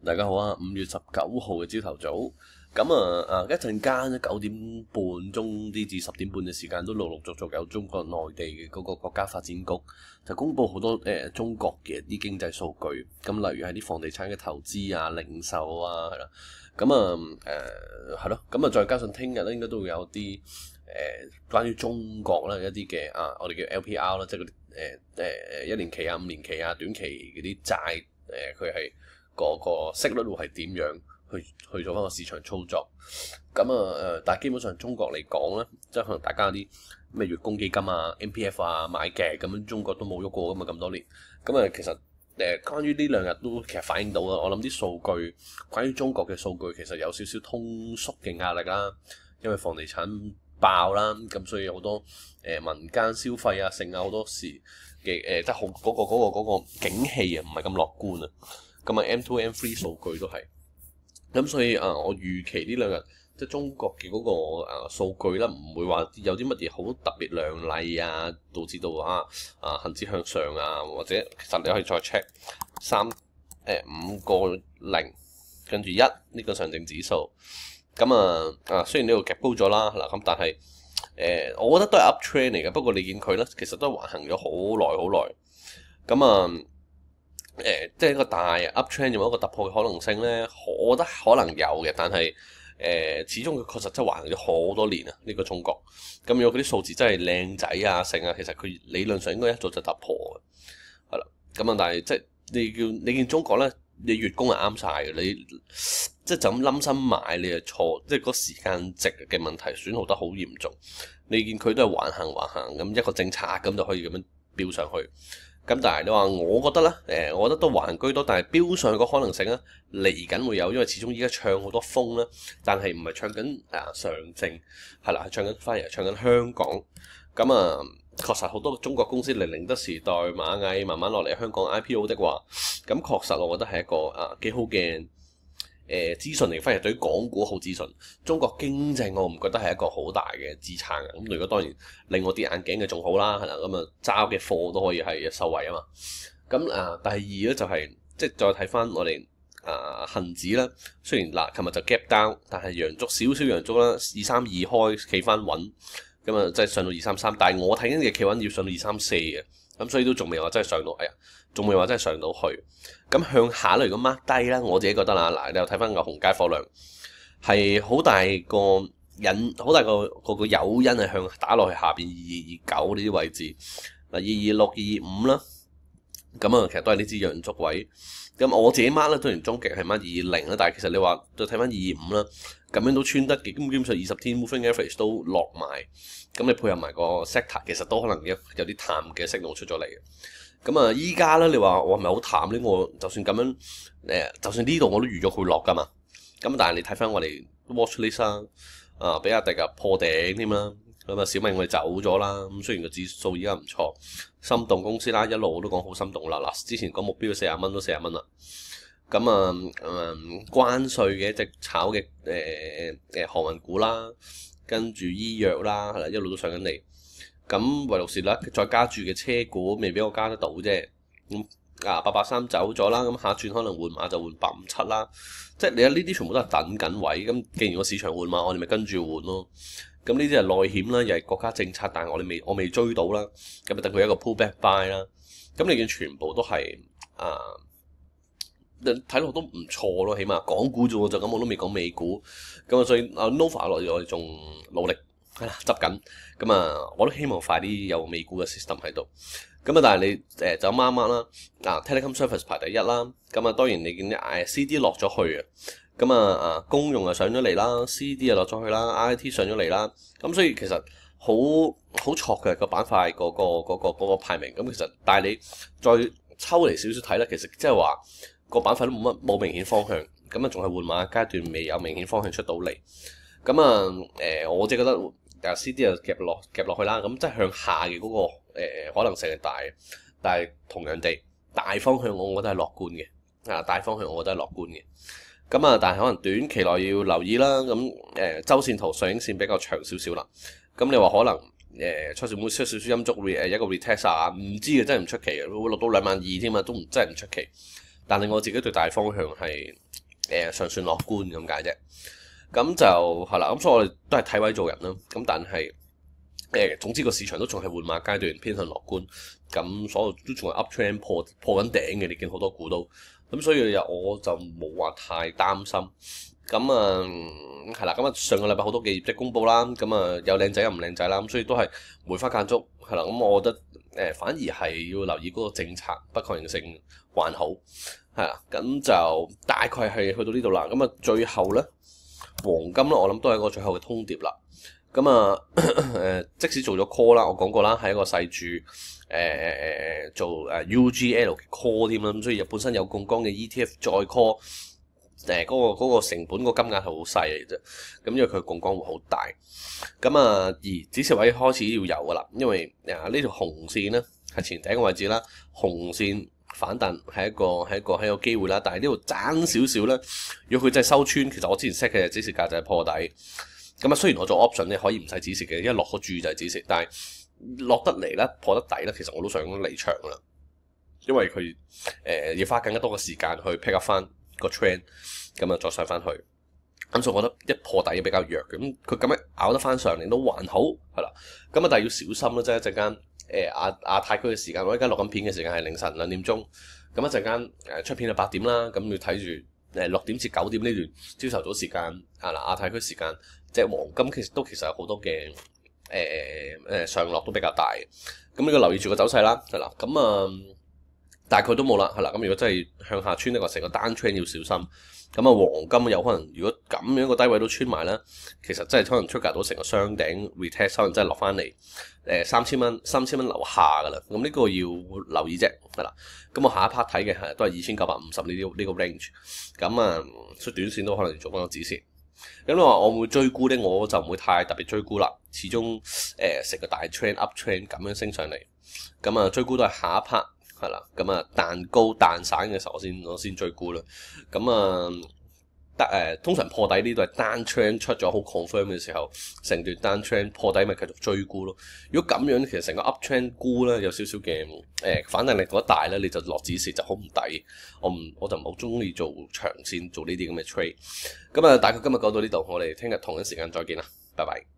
大家好啊！5月19號嘅朝頭早，咁一陣間咧9點半鐘至10點半嘅時間都陸陸續續有中國內地嘅嗰個國家發展局就公布好多中國嘅啲經濟數據，咁例如係啲房地產嘅投資啊、零售啊，係啦，咁係咯，咁再加上聽日咧應該都會有啲關於中國咧一啲嘅我哋叫 LPR 啦，即係嗰啲1年期啊、5年期啊、短期嗰啲債佢係個息率會係點樣去做翻個市場操作？咁但係基本上中國嚟講咧，即係可能大家有啲咩月供基金啊、MPF 啊買嘅咁樣，中國都冇喐過噶嘛咁多年。咁其實關於呢兩日都其實反映到啊，我諗啲數據關於中國嘅數據其實有少少通縮嘅壓力啦，因為房地產爆啦，咁所以好多民間消費啊、剩啊好多時嘅即係好嗰個景氣啊，唔係咁樂觀啊。咁M2、M3 數據都係，咁所以我預期呢兩日即係中國嘅嗰個數據咧，唔會話有啲乜嘢好特別亮麗啊，導致到恆指向上啊，或者其實你可以再 check 5.0跟住1呢個上證指數，咁雖然呢度夾高咗啦，嗱咁但係我覺得都係 up trend 嚟嘅，不過你見佢咧其實都橫行咗好耐，咁即係一個大 up trend 有冇一個突破嘅可能性咧？我覺得可能有嘅，但係始終佢確實真係橫行咗好多年啊！呢個中國咁，如果嗰啲數字真係靚仔啊、成啊，其實佢理論上應該一早就突破嘅，係啦。咁但係即係你見中國咧，你月供係啱晒嘅，你即係就咁冧心買你係錯，即係個時間值嘅問題損耗得好嚴重。你見佢都係橫行咁一個政策咁就可以咁樣飆上去。咁但係你話，我覺得咧，我覺得都橫居多，但係飆上去個可能性咧嚟緊會有，因為始終依家唱好多風啦，但係唔係唱緊上證，係啦，係唱緊反而係唱緊香港。咁確實好多中國公司嚟寧德時代、螞蟻慢慢落嚟香港 IPO 的話，咁確實我覺得係一個幾好嘅資訊嚟，反而對於港股好資訊。中國經濟我唔覺得係一個好大嘅支撐嘅。咁如果當然令我跌眼鏡嘅仲好啦，係啦，咁揸嘅貨都可以係受惠啊嘛。咁第二咧就係即係再睇翻我哋恆指啦。雖然琴日就 gap down，但係陽燭少少陽燭啦，232開企翻穩，咁即係上到233。但係我睇緊嘅企穩要上到234嘅，咁所以都仲未話真係上到，仲未話真係上到去。咁向下咧，如果 mark 低啦，我自己覺得啦，嗱，你又睇翻個紅街貨量係好大個個誘因係向打落去下邊2229呢啲位置，嗱226、225啦，咁其實都係呢支陽燭位。咁我自己 mark 咧，當然終極係 mark 220啦，但係其實你話再睇翻225啦，咁樣都穿得嘅，基本上20天 moving average 都落埋，咁你配合埋個 sector， 其實都可能有啲淡嘅signal出咗嚟嘅。咁依家咧，你話我係咪好淡咧？我就算咁樣就算呢度我都預咗佢落噶嘛。咁但係你睇翻我哋 watch list 啦，比亞迪破頂添啦，咁小米我哋走咗啦。咁雖然個指數依家唔錯，心動公司啦一路都講好心動啦。嗱，之前講目標40蚊都40蚊啦。咁關稅嘅一隻炒嘅航運股啦，跟住醫藥啦，係啦，一路都上緊嚟。咁唯獨是啦，再加注嘅車股未俾我加得到啫。咁883走咗啦，咁下轉可能換馬就換857啦。即係你睇呢啲全部都係等緊位。咁既然個市場換馬，我哋咪跟住換咯。咁呢啲係內險啦，又係國家政策，但係我未追到啦。咁咪等佢一個 pullback buy 啦。咁你見全部都係睇落都唔錯咯，起碼港股啫喎，就咁我都未講美股。咁所以Nova 落嚟我哋仲努力。係啦，執緊咁我都希望快啲有美股嘅 system 喺度。咁但係你就啱啱啦。Telecom Service 排第1啦。咁當然你見啲CD 落咗去啊。咁公用上咗嚟啦 ，CD 又落咗去啦 ，IT 上咗嚟啦。咁所以其實好錯嘅個板塊嗰個排名。咁其實但係你再抽離少少睇咧，其實即係話個板塊都冇明顯方向。咁仲係換馬階段，未有明顯方向出到嚟。咁我即係覺得。CD 就夾落去啦，咁即係向下嘅嗰個可能性係大，但係同樣地大方向我覺得係樂觀嘅，大方向我覺得係樂觀嘅。咁但係可能短期內要留意啦。咁周線圖上影線比較長少少啦。咁你話可能初時會出少少陰燭一個 retest 唔知嘅，真係唔出奇嘅，會落到22000添啊，都真係唔出奇。但係我自己對大方向係尚算樂觀咁解啫。咁就係啦，咁所以我哋都係睇位做人啦。咁但係總之個市場都仲係換馬階段，偏向樂觀。咁所有都仲係 up trend 破緊頂嘅，你見好多股都。咁所以我就冇話太擔心。咁係啦，咁上個禮拜好多嘅業績公佈啦，咁有靚仔有唔靚仔啦，咁所以都係梅花間竹係啦。咁我覺得反而係要留意嗰個政策不確定性還好係啦。咁就大概係去到呢度啦。咁最後咧黃金咧，我諗都係一個最後嘅通牒啦。咁即使做咗 call 啦，我講過啦，係一個細注做UGL 嘅 call 添啦，咁所以本身有槓桿嘅 ETF 再 call。嗰個成本個金額係好細嚟啫，咁因為佢槓桿會好大，而止蝕位開始要有噶啦，因為呢條紅線咧係前頂嘅位置啦，紅線反彈係一個機會啦，但係呢度爭少少咧，如果佢真係收穿，其實我之前 set 嘅止蝕價就係破底，雖然我做 option 咧可以唔使止蝕嘅，因為落咗注就係止蝕，但係落得嚟咧破得底咧，其實我都想離場噶啦，因為佢要花更加多嘅時間去 pick up 翻個 trend， 再上翻去，所以我覺得一破底比較弱嘅，咁佢咁樣咬得翻上嚟都還好，係啦，但係要小心啦，即係一陣間亞太區嘅時間，我而家錄緊片嘅時間係凌晨2點鐘，咁一陣間出片係8點啦，咁要睇住6點至9點呢段朝頭早時間亞太區時間，即係黃金其實有好多嘅上落都比較大，咁呢個留意住個走勢啦，係啦，大概都冇啦，係啦。咁如果真係向下穿呢個成個單 trend 要小心。黃金有可能如果咁樣個低位都穿埋咧，其實真係可能 trigger 到成個雙頂 retest， 可能真係落翻嚟3000蚊樓下噶啦。咁呢個要留意啫，係啦。我下一 part 睇嘅係都係2950呢個 range。所以短線都可能做翻個止蝕。咁你話我會唔會追沽咧？我就唔會太特別追沽啦。始終成個大 trend up trend 咁樣升上嚟，追沽都係下一 part。係啦，彈高彈散嘅時候我先追沽啦。通常破底呢度係單 trend 出咗好 confirm 嘅時候，成段單 trend 破底咪繼續追沽咯。如果咁樣其實成個 up trend 沽咧有少少嘅反彈力嗰大咧，你就落止蝕就好唔抵。我就唔好中意做長線做呢啲咁嘅 trade。大概今日講到呢度，我哋聽日同一時間再見啦，拜拜。